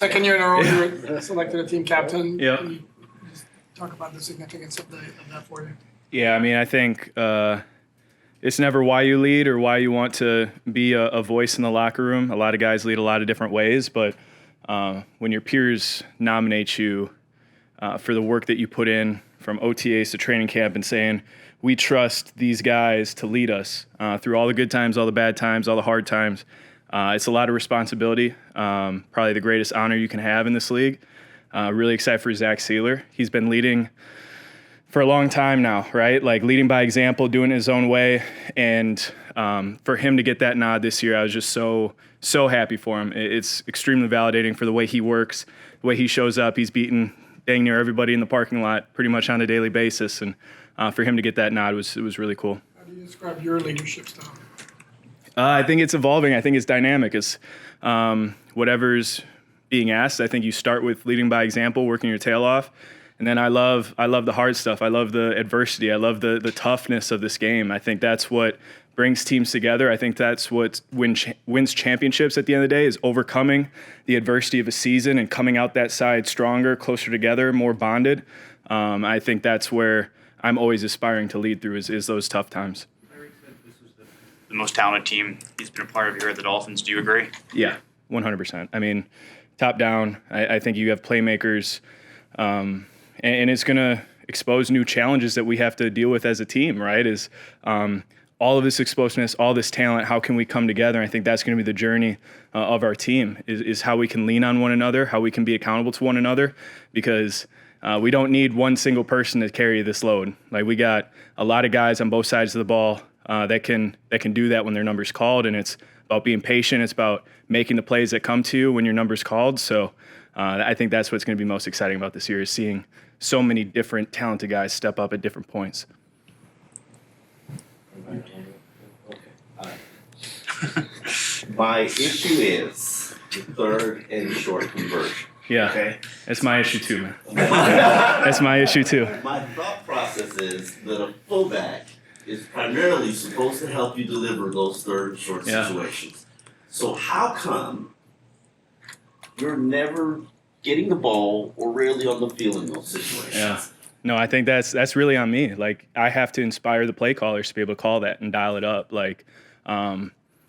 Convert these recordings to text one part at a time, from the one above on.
Second year in a row, you were selected a team captain. Yep. Can you just talk about the significance of that for you? Yeah, I mean, I think it's never why you lead or why you want to be a voice in the locker room. A lot of guys lead a lot of different ways, but when your peers nominate you for the work that you put in from OTAs to training camp and saying, we trust these guys to lead us through all the good times, all the bad times, all the hard times. It's a lot of responsibility, probably the greatest honor you can have in this league. Really excited for Zach Sieler. He's been leading for a long time now, right? Like leading by example, doing it his own way. And for him to get that nod this year, I was just so happy for him. It's extremely validating for the way he works, the way he shows up. He's beaten dang near everybody in the parking lot pretty much on a daily basis. And for him to get that nod was really cool. How do you describe your leadership style? I think it's evolving. I think it's dynamic. It's whatever's being asked. I think you start with leading by example, working your tail off. And then I love the hard stuff. I love the adversity. I love the toughness of this game. I think that's what brings teams together. I think that's what wins championships at the end of the day, is overcoming the adversity of a season and coming out that side stronger, closer together, more bonded. I think that's where I'm always aspiring to lead through is those tough times. The most talented team he's been a part of here at the Dolphins. Do you agree? Yeah, 100%. I mean, top down, I think you have playmakers, and it's going to expose new challenges that we have to deal with as a team, right? Is all of this explosiveness, all this talent, how can we come together? And I think that's going to be the journey of our team, is how we can lean on one another, how we can be accountable to one another, because we don't need one single person to carry this load. Like, we got a lot of guys on both sides of the ball that can do that when their number's called, and it's about being patient. It's about making the plays that come to you when your number's called. So I think that's what's going to be most exciting about this year, is seeing so many different talented guys step up at different points. My issue is third and short conversion. Yeah, Okay. that's my issue too, man. That's my issue too. My thought process is that a fullback is primarily supposed to help you deliver those third and short situations. So how come you're never getting the ball or rarely on the field in those situations? Yeah. No, I think that's really on me. Like, I have to inspire the play callers to be able to call that and dial it up. Like,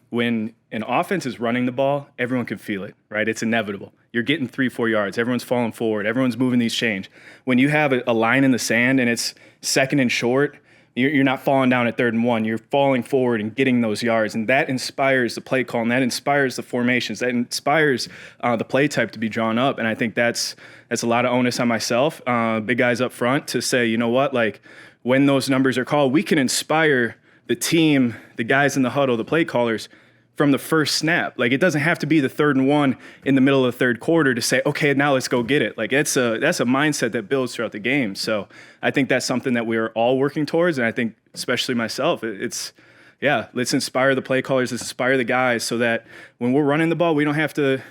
when an offense is running the ball, everyone can feel it, right? It's inevitable. You're getting 3-4 yards. Everyone's falling forward. Everyone's moving these chains. When you have a line in the sand and it's second and short, you're not falling down at 3rd and 1. You're falling forward and getting those yards, and that inspires the play call, and that inspires the formations. That inspires the play type to be drawn up, and I think that's a lot of onus on myself, big guys up front, to say, you know what, like, when those numbers are called, we can inspire the team, the guys in the huddle, the play callers, from the first snap. Like, it doesn't have to be the 3rd and 1 in the middle of the third quarter to say, okay, now let's go get it. Like, that's a mindset that builds throughout the game. So I think that's something that we are all working towards. And I think, especially myself, let's inspire the play callers, let's inspire the guys, so that when we're running the ball, we don't have to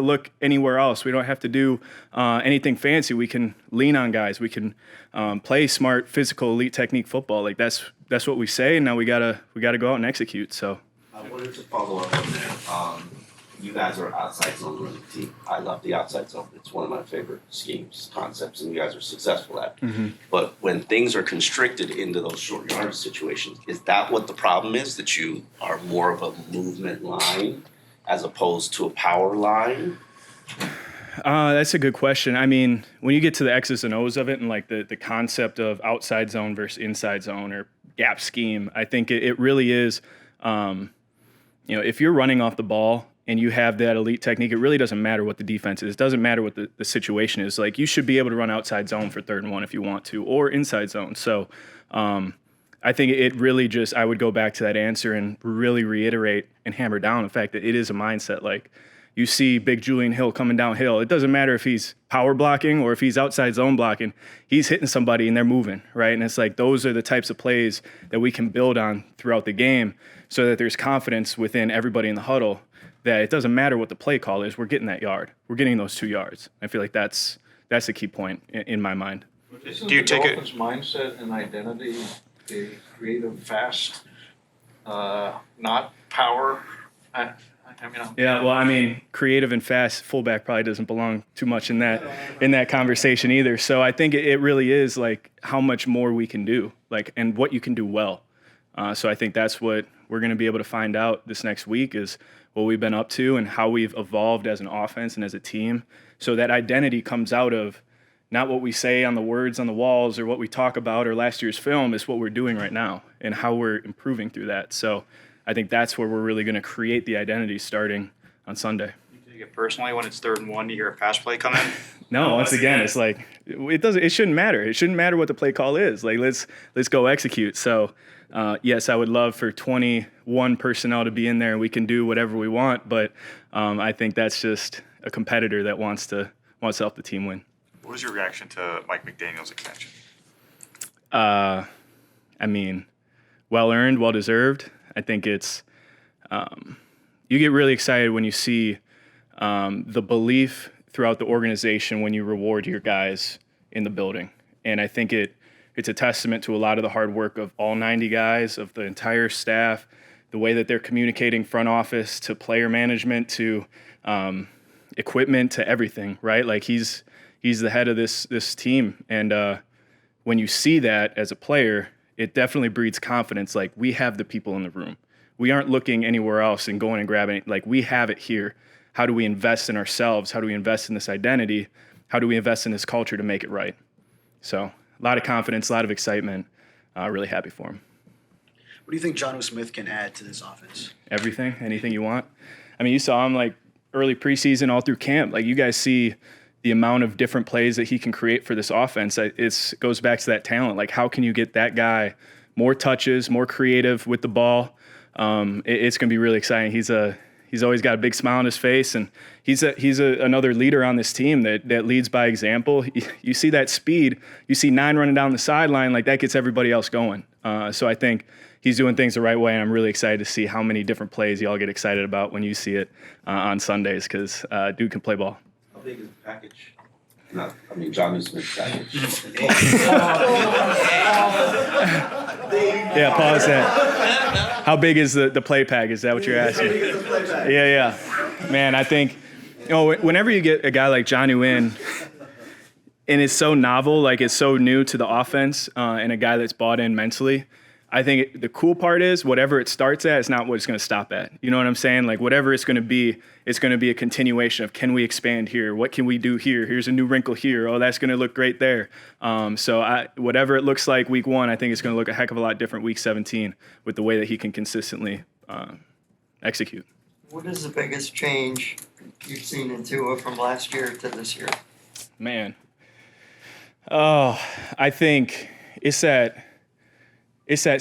look anywhere else. We don't have to do anything fancy. We can lean on guys. We can play smart, physical, elite technique football. Like, that's what we say, and now we gotta go out and execute. So I wanted to follow up on that. You guys are outside zone running team. I love the outside zone. It's one of my favorite schemes, concepts, and you guys are successful at it. Mm-hmm. But when things are constricted into those short yardage situations, is that what the problem is? That you are more of a movement line as opposed to a power line? That's a good question. I mean, when you get to the X's and O's of it, and like the concept of outside zone versus inside zone or gap scheme, I think it really is, if you're running off the ball and you have that elite technique, it really doesn't matter what the defense is. It doesn't matter what the situation is. Like, you should be able to run outside zone for 3rd and 1 if you want to, or inside zone. So I think it really just, I would go back to that answer and really reiterate and hammer down the fact that it is a mindset. Like, you see big Julian Hill coming downhill. It doesn't matter if he's power blocking or if he's outside zone blocking. He's hitting somebody and they're moving, right? And it's like, those are the types of plays that we can build on throughout the game, so that there's confidence within everybody in the huddle that it doesn't matter what the play call is. We're getting that yard. We're getting those 2 yards. I feel like that's the key point in my mind. Isn't Do you the take it- Dolphins' mindset and identity a creative, fast, not power Yeah, well, I mean, creative and fast fullback probably doesn't belong too much in that conversation either. So I think it really is like how much more we can do, like, and what you can do well. So I think that's what we're going to be able to find out this next week is what we've been up to and how we've evolved as an offense and as a team. So that identity comes out of not what we say on the words on the walls or what we talk about or last year's film, is what we're doing right now and how we're improving through that. So I think that's where we're really going to create the identity starting on Sunday. You take it personally when it's 3rd and 1, you hear a pass play come in? No, once again, it's like it shouldn't matter. It shouldn't matter what the play call is. Like let's go execute. So yes, I would love for 21 personnel to be in there and we can do whatever we want, but I think that's just a competitor that wants to help the team win. What was your reaction to Mike McDaniel's extension? I mean, well earned, well deserved. I think it's you get really excited when you see the belief throughout the organization when you reward your guys in the building. And I think it's a testament to a lot of the hard work of all 90 guys, of the entire staff, the way that they're communicating front office to player management to equipment to everything, right? Like he's the head of this team. And when you see that as a player, it definitely breeds confidence. Like we have the people in the room. We aren't looking anywhere else and going and grabbing it. Like we have it here. How do we invest in ourselves? How do we invest in this identity? How do we invest in this culture to make it right? So a lot of confidence, a lot of excitement. Really happy for him. What do you think Jonnu Smith can add to this offense? Everything, anything you want. I mean, you saw him like early preseason, all through camp. Like you guys see the amount of different plays that he can create for this offense. It goes back to that talent. Like how can you get that guy more touches, more creative with the ball? It's going to be really exciting. He's always got a big smile on his face, and he's another leader on this team that leads by example. You see that speed. You see 9 running down the sideline, like that gets everybody else going. So I think he's doing things the right way, and I'm really excited to see how many different plays y'all get excited about when you see it on Sundays because dude can play ball. How big is the package? Jonnu Smith's package. Yeah, pause that. How big is the play pack? Is that what you're asking? Yeah. Man, I think, whenever you get a guy like Jonnu in, and it's so novel, like it's so new to the offense, and a guy that's bought in mentally, I think the cool part is whatever it starts at is not what it's going to stop at. You know what I'm saying? Like whatever it's going to be a continuation of can we expand here? What can we do here? Here's a new wrinkle here. Oh, that's going to look great there. So whatever it looks like week 1, I think it's going to look a heck of a lot different week 17 with the way that he can consistently execute. What is the biggest change you've seen in Tua from last year to this year? Man. Oh, I think it's that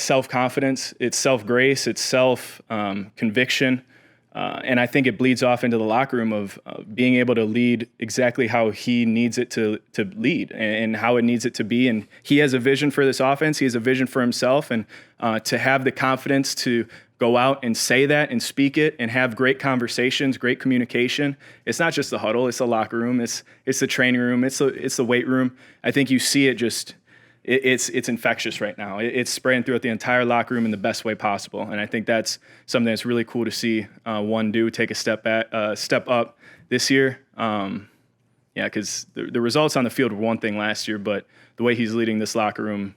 self-confidence, it's self-grace, it's self-conviction. And I think it bleeds off into the locker room of being able to lead exactly how he needs it to lead and how it needs it to be. And he has a vision for this offense. He has a vision for himself. And to have the confidence to go out and say that and speak it and have great conversations, great communication. It's not just the huddle. It's the locker room. It's the training room. It's the weight room. I think you see it just – it's infectious right now. It's spreading throughout the entire locker room in the best way possible, and I think that's something that's really cool to see one do take a step up this year. Because the results on the field were one thing last year, but the way he's leading this locker room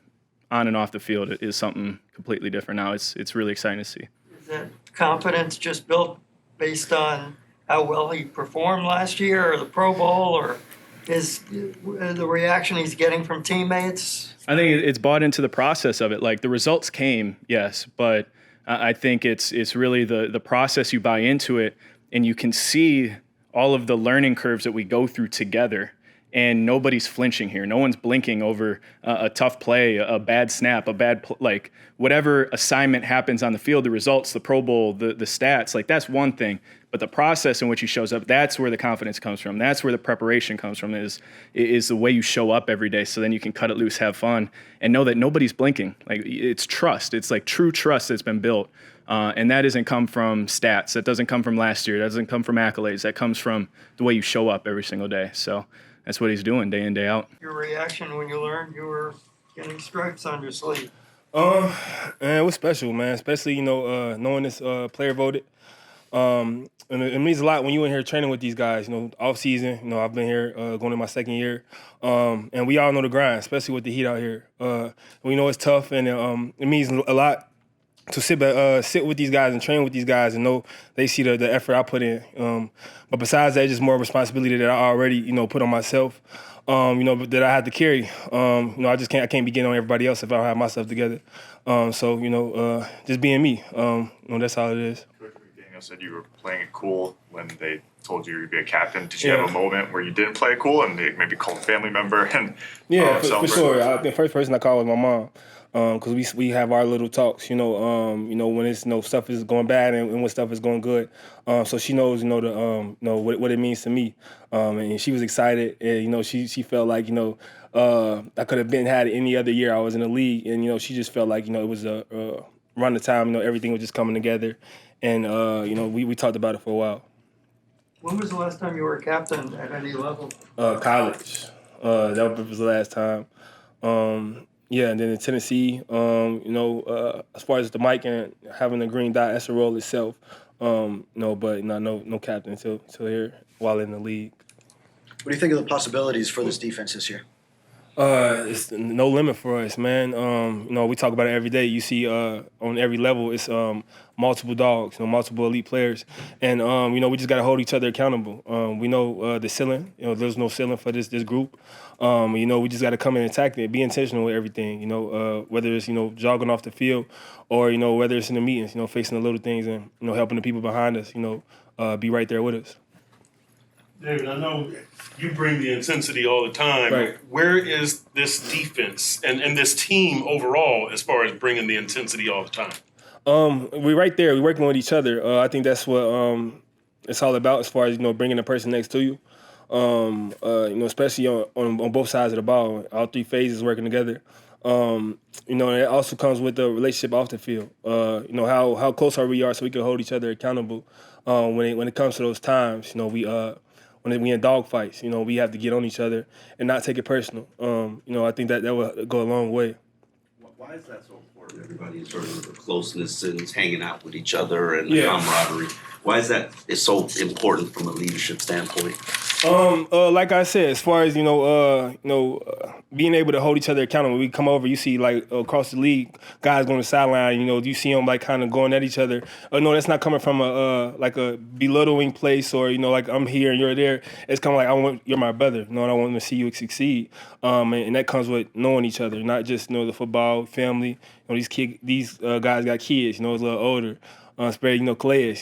on and off the field is something completely different now. It's really exciting to see. Is that confidence just built based on how well he performed last year, or the Pro Bowl, or is the reaction he's getting from teammates? I think it's bought into the process of it. Like the results came, yes, but I think it's really the process. You buy into it, and you can see all of the learning curves that we go through together. And nobody's flinching here. No one's blinking over a tough play, a bad snap, like whatever assignment happens on the field, the results, the Pro Bowl, the stats, like that's one thing. But the process in which he shows up, that's where the confidence comes from. That's where the preparation comes from is the way you show up every day. So then you can cut it loose, have fun, and know that nobody's blinking. Like it's trust. It's like true trust that's been built. And that doesn't come from stats. That doesn't come from last year. That doesn't come from accolades. That comes from the way you show up every single day. So that's what he's doing day in, day out. Your reaction when you learned you were getting stripes on your sleeve? Man, it was special, man. Especially, knowing this player voted. And it means a lot when you're in here training with these guys. Off season. I've been here going in my second year, and we all know the grind, especially with the heat out here. We know it's tough, and it means a lot to sit with these guys and train with these guys and know they see the effort I put in. But besides that, just more responsibility that I already put on myself. But that I had to carry. I can't be getting on everybody else if I don't have myself together. Just being me. That's all it is. Coach McDaniel said you were playing it cool when they told you you'd be a captain. Did you have a moment where you didn't play it cool and they maybe called a family member and for sure. The first person I called was my mom. Because we have our little talks, when it's stuff is going bad and when stuff is going good. So she knows, what it means to me. And she was excited. And, she felt like, I could have had any other year I was in the league. And, she just felt like, it was around the time, everything was just coming together. And, we talked about it for a while. When was the last time you were a captain at any level? College. That was the last time. Yeah, and then in Tennessee, as far as the mic and having the green dot, that's a role itself. But no captain until here while in the league. What do you think of the possibilities for this defense this year? It's no limit for us, man. We talk about it every day. You see on every level, it's multiple dogs, multiple elite players. And, we just got to hold each other accountable. We know the ceiling. There's no ceiling for this group. We just got to come in and attack it, be intentional with everything, whether it's, jogging off the field or, whether it's in the meetings, facing the little things and, helping the people behind us, be right there with us. David, I know you bring the intensity all the time. Right. Where is this defense and this team overall as far as bringing the intensity all the time? We're right there. We're working with each other. I think that's what it's all about as far as, bringing the person next to you. Especially on both sides of the ball, all three phases working together. It also comes with the relationship off the field. How close are we so we can hold each other accountable. When it comes to those times, when we in dog fights, we have to get on each other and not take it personal. I think that will go a long way. Why is that so important? Everybody sort of the closeness and hanging out with each other and the camaraderie. Why is that so important from a leadership standpoint? Like I said, as far as being able to hold each other accountable, we come over, you see like across the league, guys going to the sideline. You see them like kind of going at each other. No, that's not coming from a belittling place or like I'm here and you're there. It's kind of like you're my brother. And I want to see you succeed. And that comes with knowing each other, not just the football family. These guys got kids. It's a little older. Calais.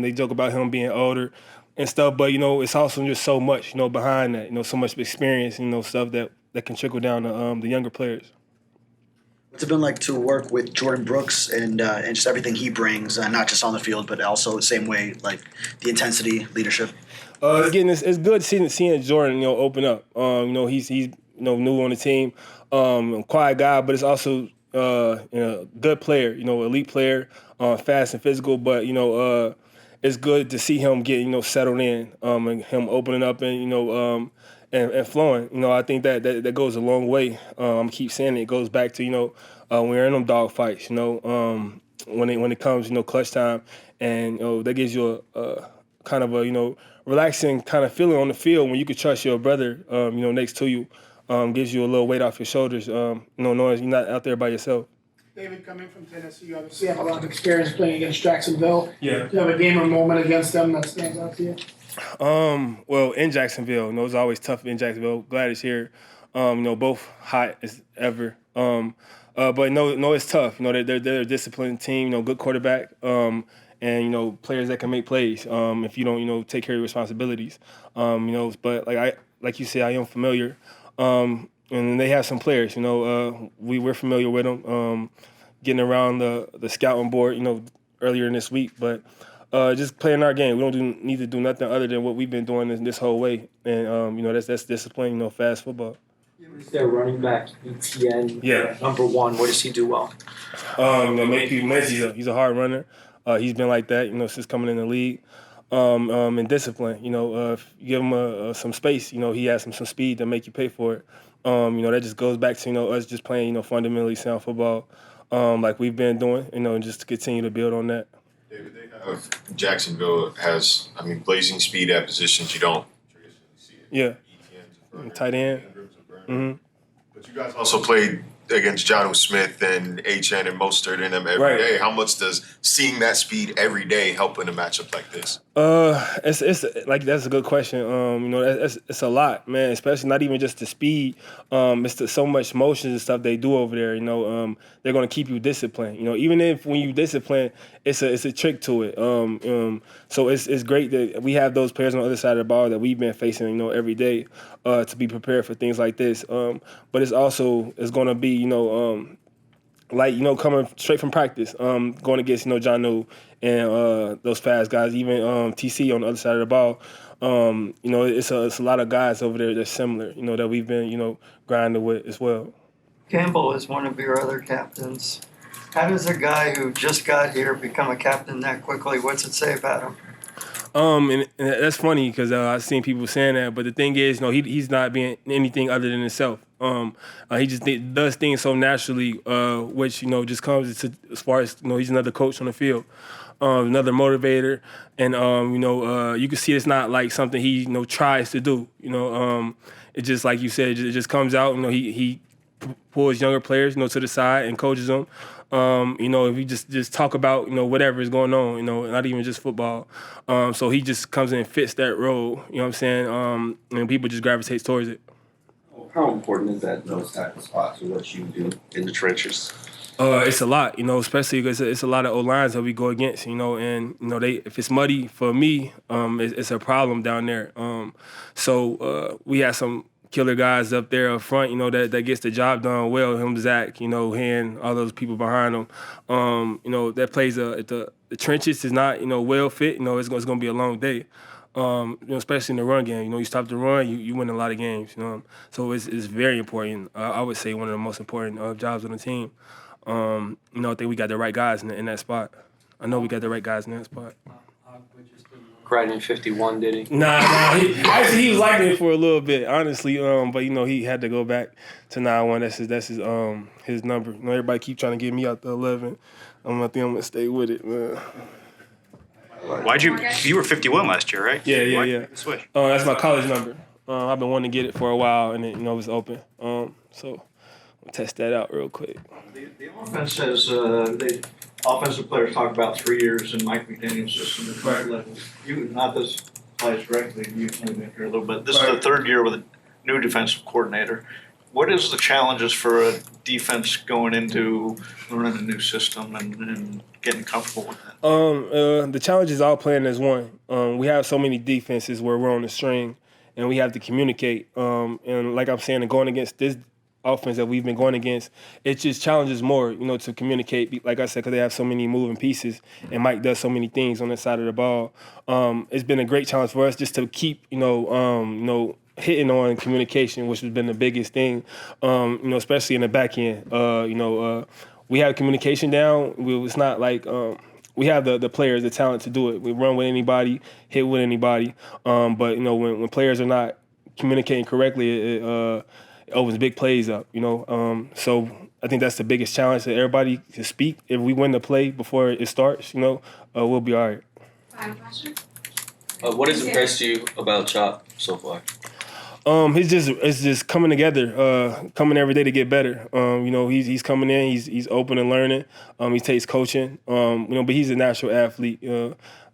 They joke about him being older and stuff, but it's also just so much behind that. So much experience. Stuff that can trickle down to the younger players. What's it been like to work with Jordan Brooks and just everything he brings, not just on the field, but also the same way, like the intensity, leadership? Again, it's good seeing Jordan open up. He's new on the team, quiet guy, but it's also good player, elite player, fast and physical, but it's good to see him get settled in, and him opening up and and flowing. I think that goes a long way. I'm keep saying it goes back to when we're in them dog fights. When it comes clutch time, and that gives you a kind of a relaxing kind of feeling on the field when you can trust your brother next to you. Gives you a little weight off your shoulders. Knowing you're not out there by yourself. David, coming from Tennessee, you obviously have a lot of experience playing against Jacksonville. Yeah. Do you have a game or moment against them that stands out to you? Well, in Jacksonville, it's always tough in Jacksonville. Glad it's here. Both hot as ever. But it's tough. They're a disciplined team. Good quarterback. And players that can make plays. If you don't take care of your responsibilities. But like you said, I am familiar. And they have some players. We're familiar with them. Getting around the scouting board. Earlier in this week, but. Just playing our game. We don't need to do nothing other than what we've been doing this whole way, and that's discipline. Fast football. Is their running back ETN? Yeah. Number one. What does he do well? Make people miss. He's a hard runner. He's been like that, since coming in the league. And discipline. If you give him some space, he has some speed to make you pay for it. That just goes back to us just playing fundamentally sound football, like we've been doing. And just to continue to build on that. David, they have Jacksonville has, blazing speed at positions you don't traditionally see. Yeah. Tight end. Mm-hmm. But you guys also played against Jonnu Smith and HN and Mostert in them every day. How much does seeing that speed every day help in a matchup like this? It's like that's a good question. It's a lot, man. Especially not even just the speed. It's so much motions and stuff they do over there. They're gonna keep you disciplined. Even if when you discipline, it's a trick to it. So it's great that we have those players on the other side of the ball that we've been facing, every day, to be prepared for things like this. But it's gonna be, coming straight from practice, going against, Jonnu and those fast guys, even TC on the other side of the ball. It's a lot of guys over there that's similar, that we've been, grinding with as well. Campbell is one of your other captains. How does a guy who just got here become a captain that quickly? What's it say about him? And that's funny because I've seen people saying that, but the thing is, he's not being anything other than himself. He just does things so naturally, which just comes as far as he's another coach on the field, another motivator, and you can see it's not like something he tries to do. It's just like you said, it just comes out. He pulls younger players to the side and coaches them. If you just talk about, whatever is going on, not even just football. So he just comes in and fits that role, you know what I'm saying? And people just gravitate towards it. How important is that, those type of spots, or what you do in the trenches? It's a lot, especially because it's a lot of O-lines that we go against, and, if it's muddy for me, it's a problem down there. So we have some killer guys up there up front, that gets the job done well. Him, Zach, and all those people behind him. That plays the trenches is not, well fit. It's going to be a long day. Especially in the run game. You stop the run, you win a lot of games. So it's very important. I would say one of the most important jobs on the team. I think we got the right guys in that spot. I know we got the right guys in that spot. Cried in 51, did he? Nah. He was like it for a little bit, honestly. But he had to go back to 9-1. That's his number. Everybody keep trying to get me out to 11. I think I'm gonna stay with it, man. You were 51 last year, right? Yeah. Why'd you make the switch? That's my college number. I've been wanting to get it for a while, and it was open. So I'll test that out real quick. The offense says offensive players talk about 3 years in Mike McDaniel's system at right level. You not this applies directly. You've only been here a little bit. This is the third year with a new defensive coordinator. What is the challenges for a defense going into learning a new system and getting comfortable with that? The challenge is all playing as one. We have so many defenses where we're on the string, and we have to communicate. And like I'm saying, going against this offense that we've been going against, it just challenges more, to communicate. Like I said, because they have so many moving pieces, and Mike does so many things on that side of the ball. It's been a great challenge for us just to keep, hitting on communication, which has been the biggest thing, especially in the back end. We have communication down. It's not like we have the players, the talent to do it. We run with anybody, hit with anybody. But when players are not communicating correctly, it opens big plays up. So I think that's the biggest challenge, that everybody can speak. If we win the play before it starts, we'll be all right. Final question. What has impressed you about Chop so far? It's just coming together, coming every day to get better. He's coming in, he's open and learning. He takes coaching. But he's a natural athlete.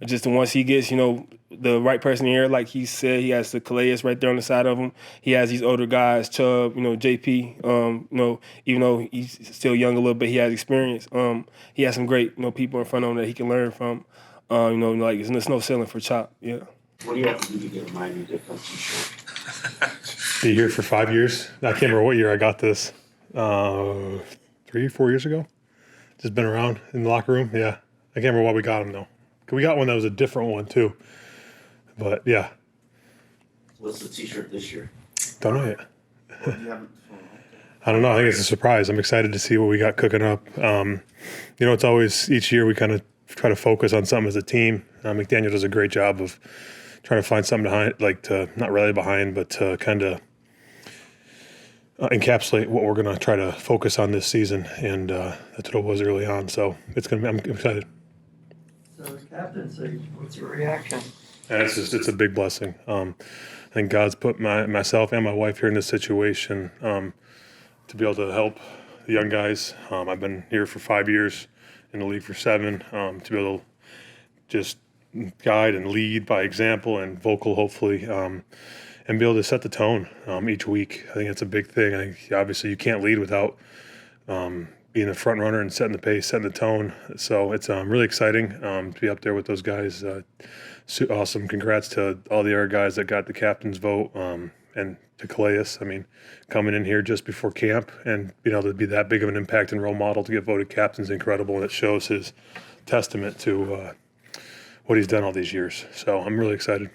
Just once he gets, the right person here, like he said, he has the Calais right there on the side of him. He has these older guys, Chubb, JP. Even though he's still young a little bit, he has experience. He has some great, people in front of him that he can learn from. There's no ceiling for Chop. Yeah. What do you have to do to get Miami defense in shape? Be here for 5 years. I can't remember what year I got this. 3, 4 years ago. Just been around in the locker room. Yeah, I can't remember why we got him though. We got one that was a different one too. But yeah. What's the T-shirt this year? Don't know yet. I don't know. I think it's a surprise. I'm excited to see what we got cooking up. It's always each year we kind of try to focus on something as a team. McDaniel does a great job of trying to find something behind, not really behind, but to kind of encapsulate what we're going to try to focus on this season. And that's what it was early on. So I'm excited. the captaincy. What's your reaction? And it's a big blessing. I think God's put myself and my wife here in this situation to be able to help the young guys. I've been here for 5 years, in the league for 7, to be able to just guide and lead by example and vocal, hopefully, and be able to set the tone each week. I think that's a big thing. I think obviously you can't lead without being the front runner and setting the pace, setting the tone. So it's really exciting to be up there with those guys. Awesome. Congrats to all the other guys that got the captain's vote, and to Calais. I mean, coming in here just before camp and being able to be that big of an impact and role model to get voted captain is incredible, and it shows his testament to what he's done all these years. So I'm really excited.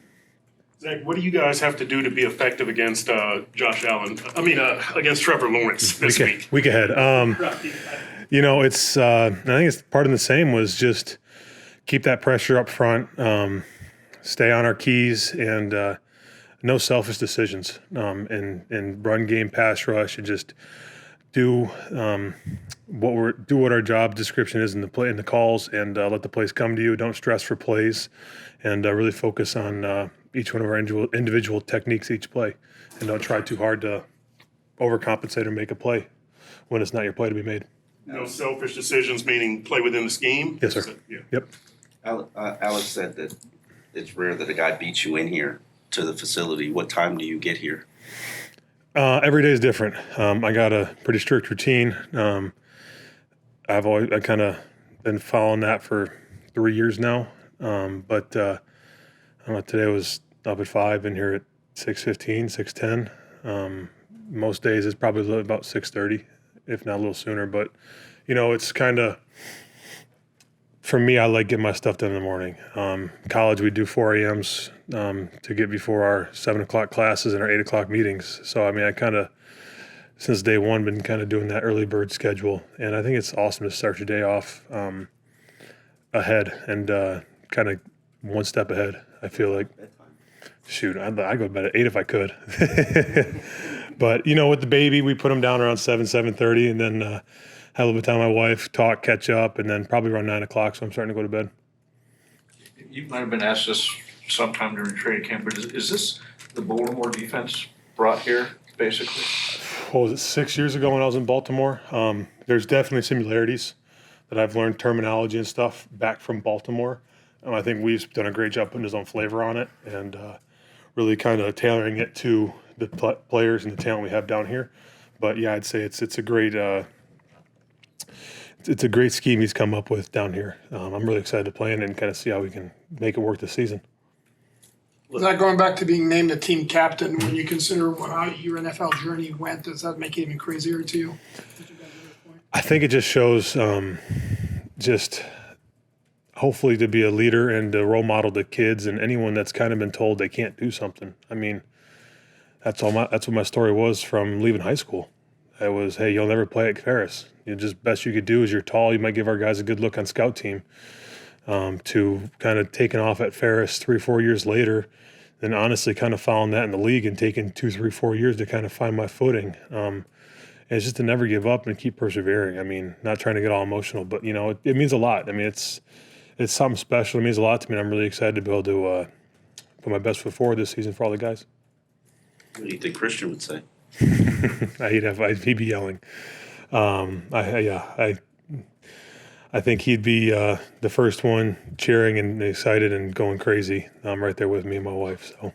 Zach, what do you guys have to do to be effective against Josh Allen? I mean, against Trevor Lawrence this week? Week ahead. You know, it's I think it's part of the same was just keep that pressure up front, stay on our keys, and no selfish decisions, and run game, pass rush, and just do what our job description is in the calls, and let the plays come to you. Don't stress for plays, and really focus on each one of our individual techniques each play, and don't try too hard to overcompensate or make a play when it's not your play to be made. No selfish decisions, meaning play within the scheme? Yes, sir. Yeah. Yep. Alex said that it's rare that a guy beats you in here to the facility. What time do you get here? Every day is different. I got a pretty strict routine. I kind of been following that for 3 years now. But today was up at 5 and here at 6:15, 6:10. Most days it's probably about 6:30, if not a little sooner. But, you know, it's kind of, for me, I like getting my stuff done in the morning. College, we do 4 a.m.s to get before our 7 o'clock classes and our 8 o'clock meetings. So, I mean, I kind of, since day one, been kind of doing that early bird schedule. And I think it's awesome to start your day off ahead and kind of one step ahead, I feel like. Shoot, I go to bed at 8 if I could. But, you know, with the baby, we put him down around 7:30, and then have a little bit of time with my wife, talk, catch up, and then probably around 9 o'clock, so I'm starting to go to bed. You might have been asked this sometime during training camp, but is this the Baltimore defense brought here, basically? What was it, 6 years ago when I was in Baltimore? There's definitely similarities that I've learned terminology and stuff back from Baltimore. I think we've done a great job putting his own flavor on it and really kind of tailoring it to the players and the talent we have down here. But yeah, I'd say it's a great scheme he's come up with down here. I'm really excited to play in it and kind of see how we can make it work this season. Zach, going back to being named the team captain, when you consider how your NFL journey went, does that make it even crazier to you? I think it just shows just hopefully to be a leader and a role model to kids and anyone that's kind of been told they can't do something. I mean, that's what my story was from leaving high school. It was, hey, you'll never play at Ferris. Just best you could do is you're tall. You might give our guys a good look on scout team. To kind of taking off at Ferris 3 or 4 years later, and honestly kind of following that in the league and taking 2, 3, 4 years to kind of find my footing. And it's just to never give up and keep persevering. I mean, not trying to get all emotional, but, you know, it means a lot. I mean, it's something special. It means a lot to me, and I'm really excited to be able to put my best foot forward this season for all the guys. What do you think Christian would say? He'd be yelling. I think he'd be the first one cheering and excited and going crazy right there with me and my wife. So